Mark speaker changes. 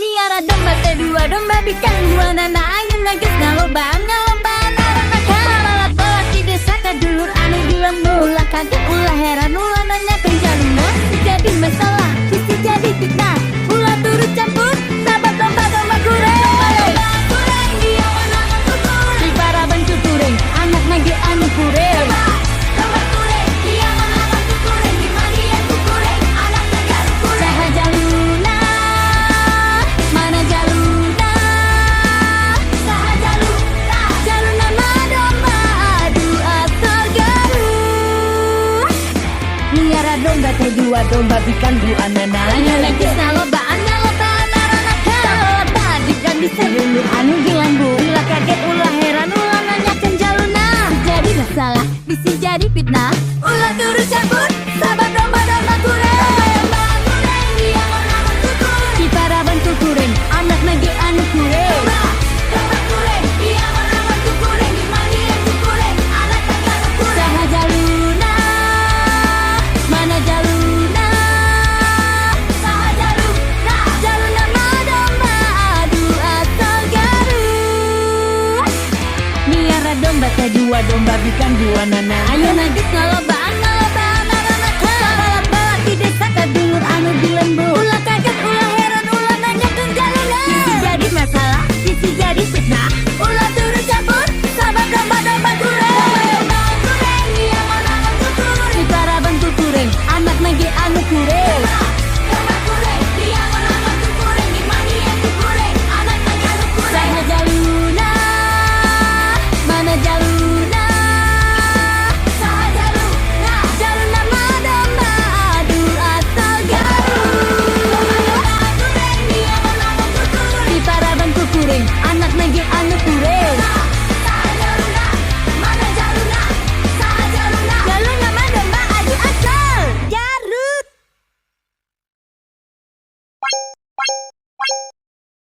Speaker 1: Niara domba teh dua domba bikan dua nana ayo nages ngalobaan Malalat bola di desa kadulur anu di lembu ulah kaget ulah heran ulah nanya kenjaluna jadi masalah sisi jadi fitnah ulah turut campur sahabat domba kureng dia menang kukureng di para bantu kureng anak nage anu kureng domba kureng dia menang kukureng di mandi aku kureng anak nage anu kureng saha jaluna mana jaluna saha jaluna jaluna mah domba adu asal garuh niara domba teh dua domba bikan dua nana ayo lagi salobaan arana kalaba dikan bisa dulur anu di lambu ulah kaget ulah heran ulah nanyakeun jaluna jadi masalah bisa jadi fitnah ulah turut campur sahabat domba kureng dia menang kukureng di para bantu kureng anak nage anu kureng domba kureng dia menang kukureng di mandi aku kureng anak nage anu kureng saha jaluna mana jaluna saha jaluna jaluna mah domba adu asal garuh niara domba teh dua domba bikan dua nana ayo nagis ngalobaan arana kalaba balak di desa kadulur anu di lembu ulah kaget ulah heran ulah nanyakeun jaluna sisi jadi masalah sisi jadi fitnah ulah turut campur sahabat domba kureng dia menang kukureng di para bantu kureng anak nage anu kureng